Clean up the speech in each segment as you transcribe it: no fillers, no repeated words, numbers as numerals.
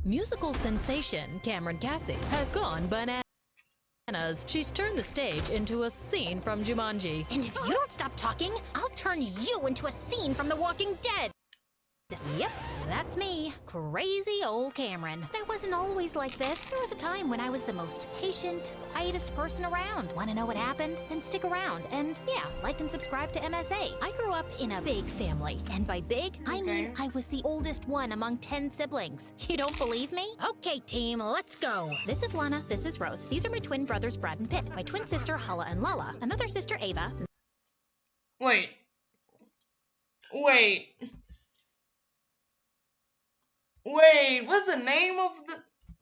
Musical sensation Cameron Cassie has gone bananas. She's turned the stage into a scene from Jumanji. And if you don't stop talking, I'll turn you into a scene from The Walking Dead. Yep, that's me, crazy old Cameron. But I wasn't always like this. There was a time when I was the most patient, quietest person around. Want to know what happened? Then stick around. And yeah, like and subscribe to MSA. I grew up in a big family. And by big, I mean I was the oldest one among 10 siblings. You don't believe me? Okay, team, let's go. This is Lana, this is Rose. These are my twin brothers, Brad and Pitt. My twin sister, Hala and Lala. Another sister, Ava. Wait. Wait, what's the name of the...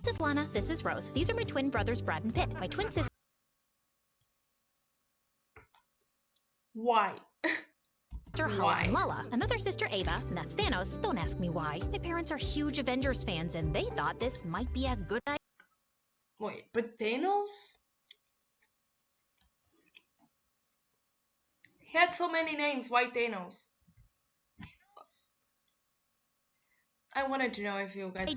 This is Lana, this is Rose. These are my twin brothers, Brad and Pitt. My twin sister... Why? Hala and Lala. Another sister, Ava, and that's Thanos. Don't ask me why. My parents are huge Avengers fans, and they thought this might be a good idea. Wait, but Thanos? He had so many names, why Thanos? I wanted to know if you guys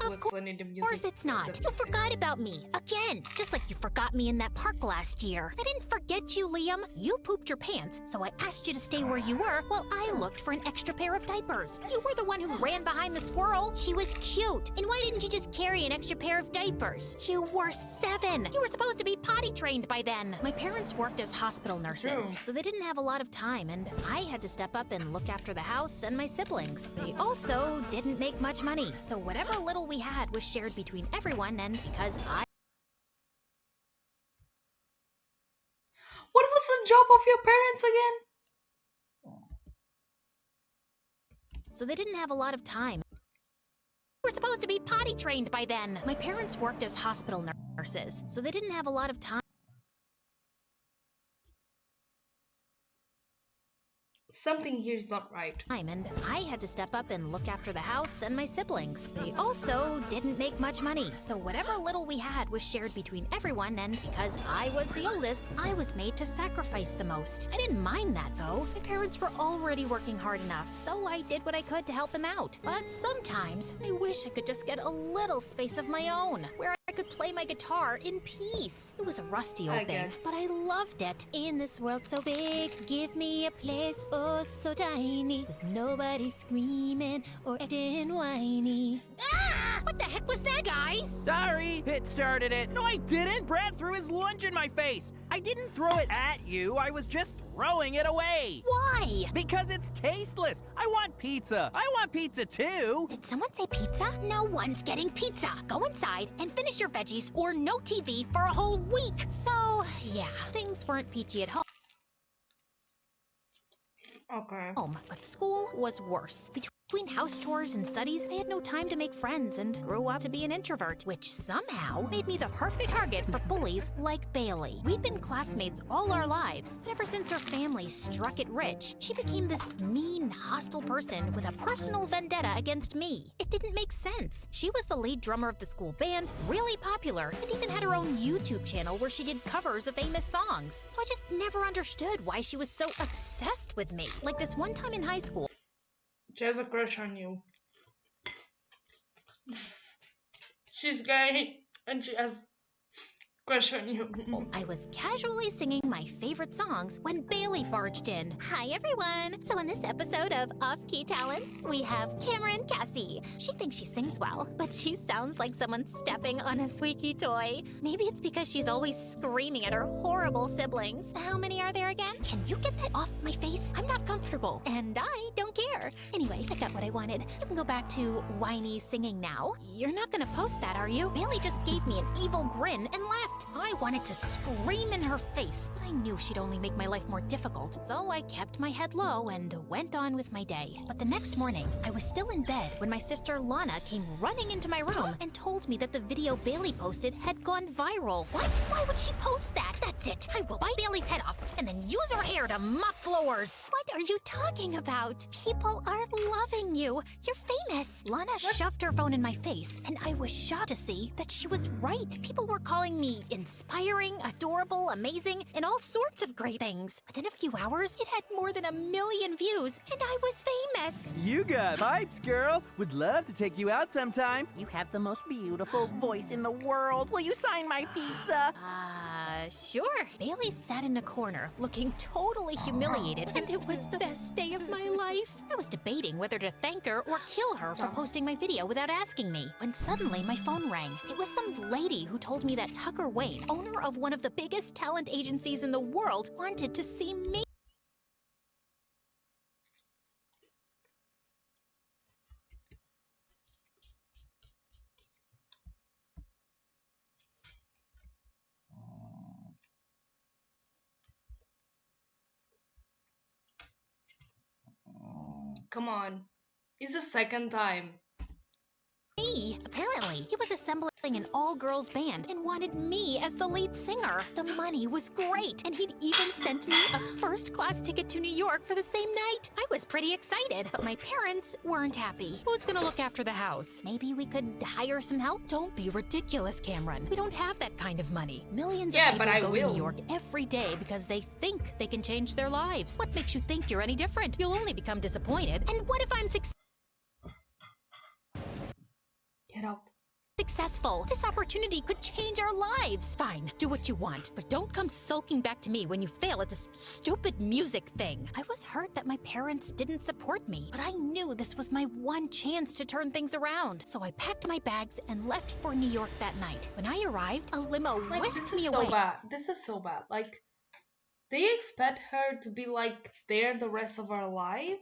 Of course it's not. You forgot about me. Again. Just like you forgot me in that park last year. I didn't forget you, Liam. You pooped your pants, so I asked you to stay where you were while I looked for an extra pair of diapers. You were the one who ran behind the squirrel. She was cute. And why didn't you just carry an extra pair of diapers? You were 7. You were supposed to be potty trained by then. My parents worked as hospital nurses, so they didn't have a lot of time, and I had to step up and look after the house and my siblings. They also didn't make much money, so whatever little we had was shared between everyone, and because What was the job of your parents again? So they didn't have a lot of time. We were supposed to be potty trained by then. My parents worked as hospital nurses, so they didn't have a lot of time. Something here's not right. And I had to step up and look after the house and my siblings. They also didn't make much money, so whatever little we had was shared between everyone, and because I was the oldest, I was made to sacrifice the most. I didn't mind that, though. My parents were already working hard enough, so I did what I could to help them out. But sometimes, I wish I could just get a little space of my own, where I could play my guitar in peace. It was a rusty old thing, but I loved it. In this world so big, give me a place oh so tiny, with nobody screaming or acting whiny. Ah! What the heck was that, guys? Sorry, Pitt started it. No, I didn't. Brad threw his lunch in my face. I didn't throw it at you. I was just throwing it away. Why? Because it's tasteless. I want pizza. I want pizza too. Did someone say pizza? No one's getting pizza. Go inside and finish your veggies or no TV for a whole week. So, yeah, things weren't peachy at home. Okay. But school was worse. Between house chores and studies, I had no time to make friends and grew up to be an introvert, which somehow made me the perfect target for bullies like Bailey. We'd been classmates all our lives, but ever since her family struck it rich, she became this mean, hostile person with a personal vendetta against me. It didn't make sense. She was the lead drummer of the school band, really popular, and even had her own YouTube channel where she did covers of famous songs. So I just never understood why she was so obsessed with me. Like this one time in high school, She has a crush on you. She's gay and she has a crush on you. I was casually singing my favorite songs when Bailey barged in. Hi everyone! So in this episode of Off-Key Talents, we have Cameron Cassie. She thinks she sings well, but she sounds like someone stepping on a squeaky toy. Maybe it's because she's always screaming at her horrible siblings. How many are there again? Can you get that off my face? I'm not comfortable, and I don't care. Anyway, I got what I wanted. You can go back to whiny singing now. You're not gonna post that, are you? Bailey just gave me an evil grin and left. I wanted to scream in her face, but I knew she'd only make my life more difficult, so I kept my head low and went on with my day. But the next morning, I was still in bed when my sister Lana came running into my room and told me that the video Bailey posted had gone viral. What? Why would she post that? That's it. I will bite Bailey's head off and then use her hair to mop floors. What? What are you talking about? People are loving you. You're famous. Lana shoved her phone in my face, and I was shocked to see that she was right. People were calling me inspiring, adorable, amazing, and all sorts of great things. Within a few hours, it had more than 1 million views, and I was famous. You got pipes, girl. Would love to take you out sometime. You have the most beautiful voice in the world. Will you sign my pizza? Sure. Bailey sat in a corner, looking totally humiliated, and it was the best day of my life. I was debating whether to thank her or kill her for posting my video without asking me, when suddenly my phone rang. It was some lady who told me that Tucker Wayne, owner of one of the biggest talent agencies in the world, wanted to see me. Come on. It's the second time. Apparently, he was assembling an all-girls band and wanted me as the lead singer. The money was great, and he'd even sent me a first-class ticket to New York for the same night. I was pretty excited, but my parents weren't happy. Who's gonna look after the house? Maybe we could hire some help? Don't be ridiculous, Cameron. We don't have that kind of money. Millions Yeah, of but people I go will. to New York every day because they think they can change their lives. What makes you think you're any different? You'll only become disappointed. And what if I'm Get out. successful? This opportunity could change our lives. Fine, do what you want, but don't come sulking back to me when you fail at this stupid music thing. I was hurt that my parents didn't support me, but I knew this was my one chance to turn things around. So I packed my bags and left for New York that night. When I arrived, a limo Like, whisked this me is away. so bad. This is so bad. Like, they expect her to be like there the rest of her life?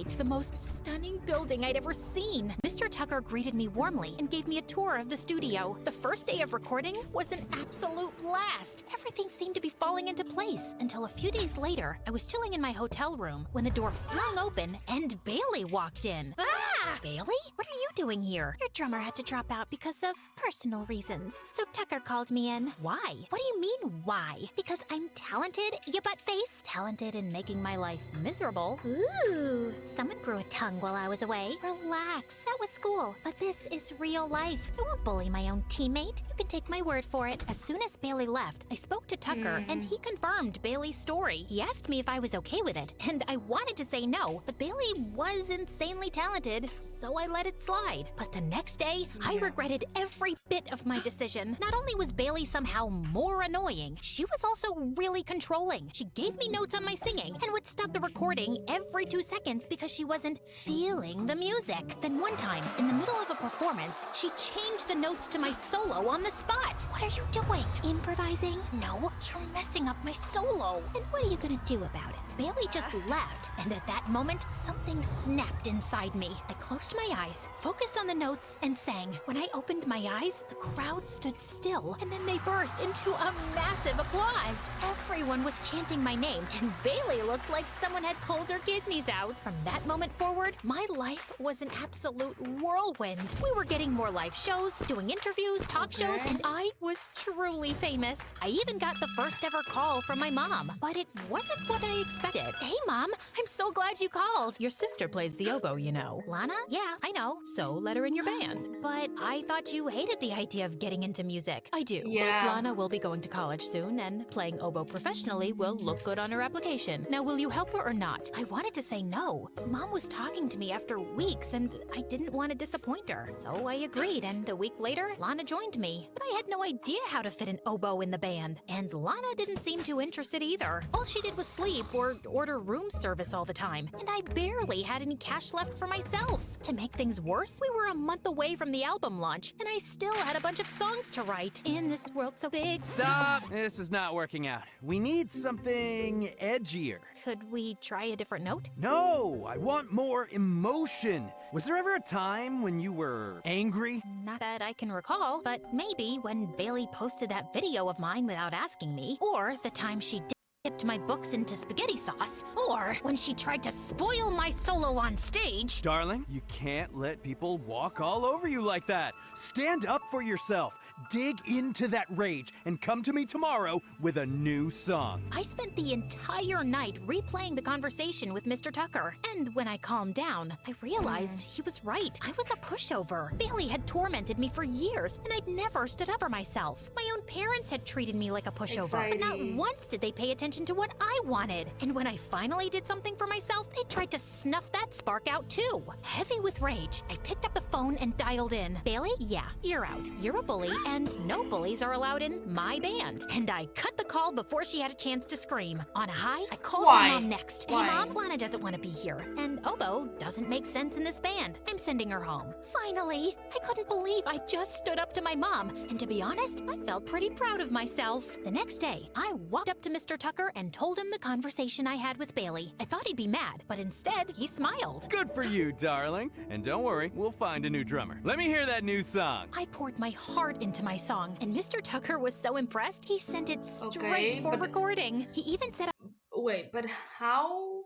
To the most stunning building I'd ever seen. Mr. Tucker greeted me warmly and gave me a tour of the studio. The first day of recording was an absolute blast. Everything seemed to be falling into place until a few days later, I was chilling in my hotel room when the door flung open and Bailey walked in. Ah! Bailey? What are you doing here? Your drummer had to drop out because of personal reasons. So Tucker called me in. Why? What do you mean, why? Because I'm talented, you butt face? Talented in making my life miserable? Ooh. Someone grew a tongue while I was away. Relax, that was school. But this is real life. I won't bully my own teammate. You can take my word for it. As soon as Bailey left, I spoke to Tucker and he confirmed Bailey's story. He asked me if I was okay with it, and I wanted to say no, but Bailey was insanely talented, so I let it slide. But the next day, I regretted every bit of my decision. Not only was Bailey somehow more annoying, she was also really controlling. She gave me notes on my singing and would stop the recording every 2 seconds because she wasn't feeling the music. Then one time, in the middle of a performance, she changed the notes to my solo on the spot. What are you doing? Improvising? No, you're messing up my solo. And what are you gonna do about it? Bailey just left, and at that moment, something snapped inside me. I closed my eyes, focused on the notes, and sang. When I opened my eyes, the crowd stood still, and then they burst into a massive applause. Everyone was chanting my name, and Bailey looked like someone had pulled her kidneys out. From that moment forward, my life was an absolute whirlwind. We were getting more live shows, doing interviews, talk shows, and I was truly famous. I even got the first ever call from my mom, but it wasn't what I expected. Hey, Mom, I'm so glad you called. Your sister plays the oboe, you know. Lana? Yeah, I know. So let her in your band. But I thought you hated the idea of getting into music. I do. Yeah. Lana will be going to college soon, and playing oboe professionally will look good on her application. Now, will you help her or not? I wanted to say no, but Mom was talking to me after weeks, and I didn't want to disappoint her. So I agreed, and a week later, Lana joined me. But I had no idea how to fit an oboe in the band, and Lana didn't seem too interested either. All she did was sleep or order room service all the time, and I barely had any cash left for myself. To make things worse, we were a month away from the album launch, and I still had a bunch of songs to write. In this world so big... Stop! This is not working out. We need something edgier. Could we try a different note? No, I want more emotion. Was there ever a time when you were angry? Not that I can recall, but maybe when Bailey posted that video of mine without asking me, or the time she dipped my books into spaghetti sauce, or when she tried to spoil my solo on stage. Darling, you can't let people walk all over you like that. Stand up for yourself. Dig into that rage and come to me tomorrow with a new song. I spent the entire night replaying the conversation with Mr. Tucker, and when I calmed down, I realized he was right. I was a pushover. Bailey had tormented me for years, and I'd never stood up for myself. My own parents had treated me like a pushover, but not Anxiety. once did they pay attention to what I wanted. And when I finally did something for myself, they tried to snuff that spark out too. Heavy with rage, I picked up the phone and dialed in. Bailey, yeah, you're out. You're a bully, and no bullies are allowed in my band. And I cut the call before she had a chance to scream. On a high, I called Why? my mom next. Why? Hey mom, Lana doesn't want to be here, and oboe doesn't make sense in this band. I'm sending her home. Finally, I couldn't believe I just stood up to my mom, and to be honest, I felt pretty proud of myself. The next day, I walked up to Mr. Tucker and told him the conversation I had with Bailey. I thought he'd be mad, but instead, he smiled. Good for you, darling. And don't worry, we'll find a new drummer. Let me hear that new song. I poured my heart into my song, and Mr. Tucker was so impressed, he sent it straight Okay, for but- recording. He even said Wait, but how?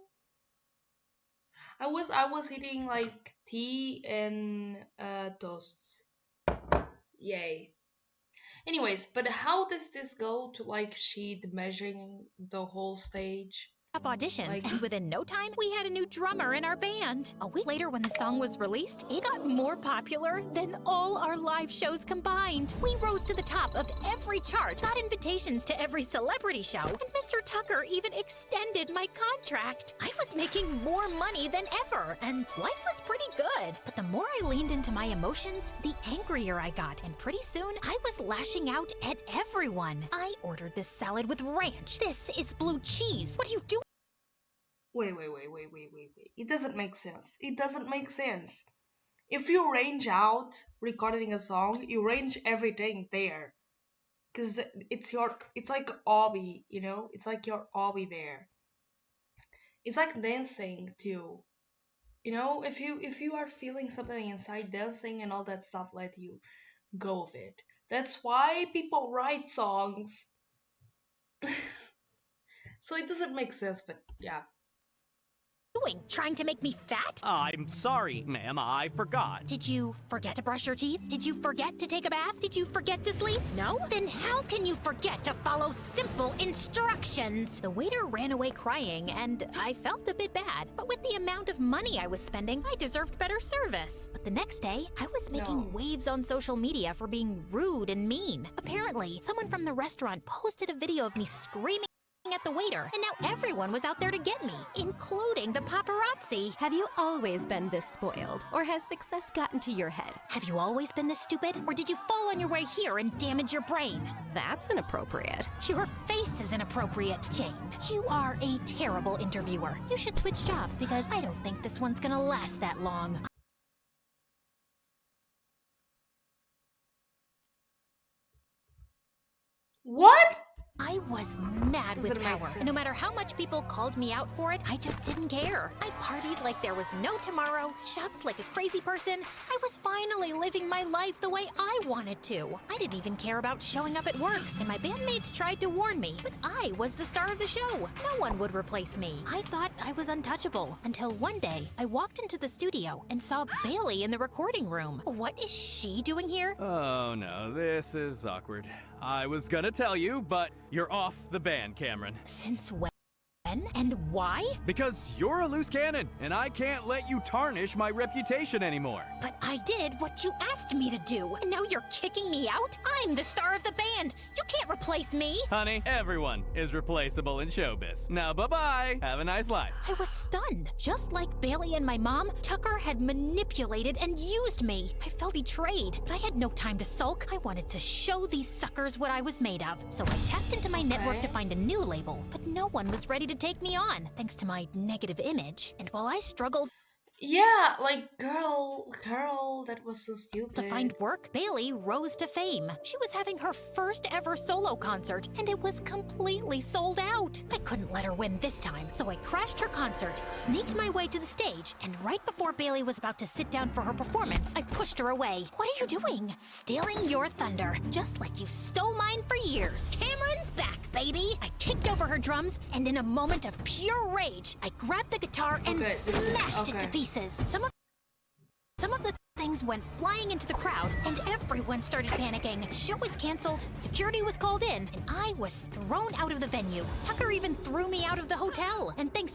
I was eating like tea and toasts. Yay. Anyways, but how does this go to like sheet measuring the whole stage? up auditions, Like- and within no time, we had a new drummer in our band. A week later, when the song was released, it got more popular than all our live shows combined. We rose to the top of every chart, got invitations to every celebrity show, and Mr. Tucker even extended my contract. I was making more money than ever, and life was pretty good. But the more I leaned into my emotions, the angrier I got, and pretty soon, I was lashing out at everyone. I ordered this salad with ranch. This is blue cheese. What are you doing? Wait. It doesn't make sense. It doesn't make sense. If you range out recording a song, you range everything there. Cause it's like a hobby, you know? It's like your hobby there. It's like dancing too. You know, if you are feeling something inside, dancing and all that stuff let you go with it. That's why people write songs. So it doesn't make sense, but yeah. Trying to make me fat? I'm sorry, ma'am, I forgot. Did you forget to brush your teeth? Did you forget to take a bath? Did you forget to sleep? No? Then how can you forget to follow simple instructions? The waiter ran away crying, and I felt a bit bad. But with the amount of money I was spending, I deserved better service. But the next day, I was making No. waves on social media for being rude and mean. Apparently, someone from the restaurant posted a video of me screaming at the waiter, and now everyone was out there to get me, including the paparazzi. Have you always been this spoiled, or has success gotten to your head? Have you always been this stupid, or did you fall on your way here and damage your brain? That's inappropriate. Your face is inappropriate, Jane. You are a terrible interviewer. You should switch jobs because I don't think this one's gonna last that long. What? I was mad with Doesn't make power, sense. and no matter how much people called me out for it, I just didn't care. I partied like there was no tomorrow, shopped like a crazy person. I was finally living my life the way I wanted to. I didn't even care about showing up at work, and my bandmates tried to warn me, but I was the star of the show. No one would replace me. I thought I was untouchable, until one day, I walked into the studio and saw Bailey in the recording room. What is she doing here? Oh no, this is awkward. I was gonna tell you, but you're off the band, Cameron. Since when? And why? Because you're a loose cannon, and I can't let you tarnish my reputation anymore. But I did what you asked me to do, and now you're kicking me out? I'm the star of the band. You can't replace me. Honey, everyone is replaceable in showbiz. Now, bye-bye. Have a nice life. I was stunned. Just like Bailey and my mom, Tucker had manipulated and used me. I felt betrayed, but I had no time to sulk. I wanted to show these suckers what I was made of. So I tapped into my network to find a new label, but no one was ready to take me on, thanks to my negative image. And while I struggled Yeah, like girl, that was so stupid. to find work, Bailey rose to fame. She was having her first ever solo concert, and it was completely sold out. I couldn't let her win this time, so I crashed her concert, sneaked my way to the stage, and right before Bailey was about to sit down for her performance, I pushed her away. What are you doing? Stealing your thunder, just like you stole mine for years. Cameron's back, baby! I kicked over her drums, and in a moment of pure rage, I grabbed the guitar and Okay, this is- smashed it to okay. pieces. Some of the things went flying into the crowd, and everyone started panicking. The show was canceled, security was called in, and I was thrown out of the venue. Tucker even threw me out of the hotel, and thanks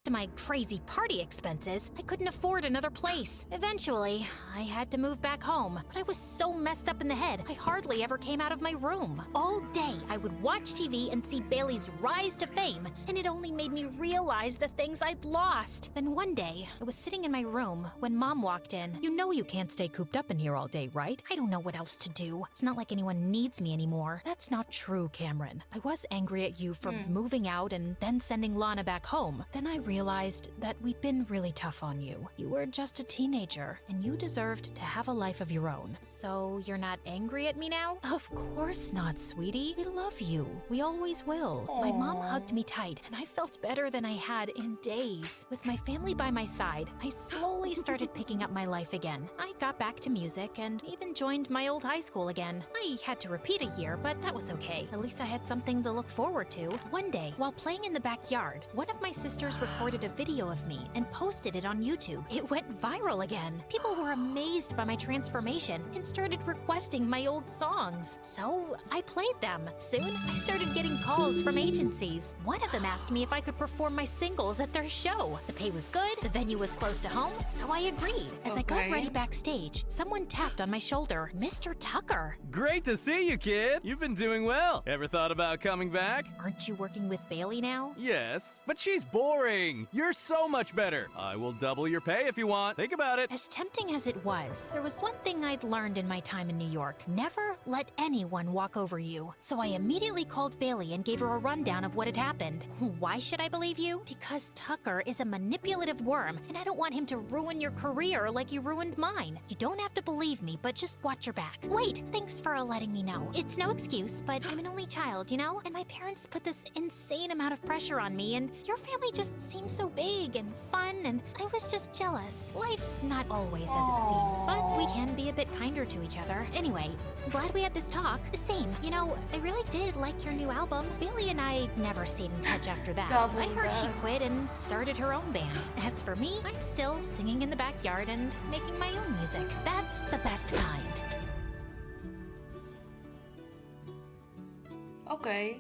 to my crazy party expenses, I couldn't afford another place. Eventually, I had to move back home, but I was so messed up in the head, I hardly ever came out of my room. All day, I would watch TV and see Bailey's rise to fame, and it only made me realize the things I'd lost. Then one day, I was sitting in my room when Mom walked in. You know you can't stay cooped up in here all day, right? I don't know what else to do. It's not like anyone needs me anymore. That's not true, Cameron. I was angry at you for moving out and then sending Lana back home. Then I realized that we'd been really tough on you. You were just a teenager, and you deserved to have a life of your own. So you're not angry at me now? Of course not, sweetie. We love you. We always will. My mom hugged me tight, and I felt better than I had in days. With my family by my side, I slowly started picking up my life again. I got back to music and even joined my old high school again. I had to repeat a year, but that was okay. At least I had something to look forward to. One day, while playing in the backyard, one of my sisters recorded a video of me and posted it on YouTube. It went viral again. People were amazed by my transformation and started requesting my old songs. So I played them. Soon, I started getting calls from agencies. One of them asked me if I could perform my singles at their show. The pay was good, the venue was close to home, so I agreed. As I got Okay. ready backstage, someone tapped on my shoulder. Mr. Tucker. Great to see you, kid. You've been doing well. Ever thought about coming back? Aren't you working with Bailey now? Yes, but she's boring. You're so much better. I will double your pay if you want. Think about it. As tempting as it was, there was one thing I'd learned in my time in New York. Never let anyone walk over you. So I immediately called Bailey and gave her a rundown of what had happened. Why should I believe you? Because Tucker is a manipulative worm, and I don't want him to ruin your career like you ruined mine. You don't have to believe me, but just watch your back. Wait, thanks for letting me know. It's no excuse, but I'm an only child, you know? And my parents put this insane amount of pressure on me, and your family just seems so big and fun, and I was just jealous. Life's not always as it seems, but we can be a bit kinder to each other. Anyway, glad we had this talk. Same, you know, I really did like your new album. Bailey and I never stayed in touch after that. Double I heard she that. quit and started her own band. As for me, I'm still singing in the backyard and making my own music. That's the best kind. Okay.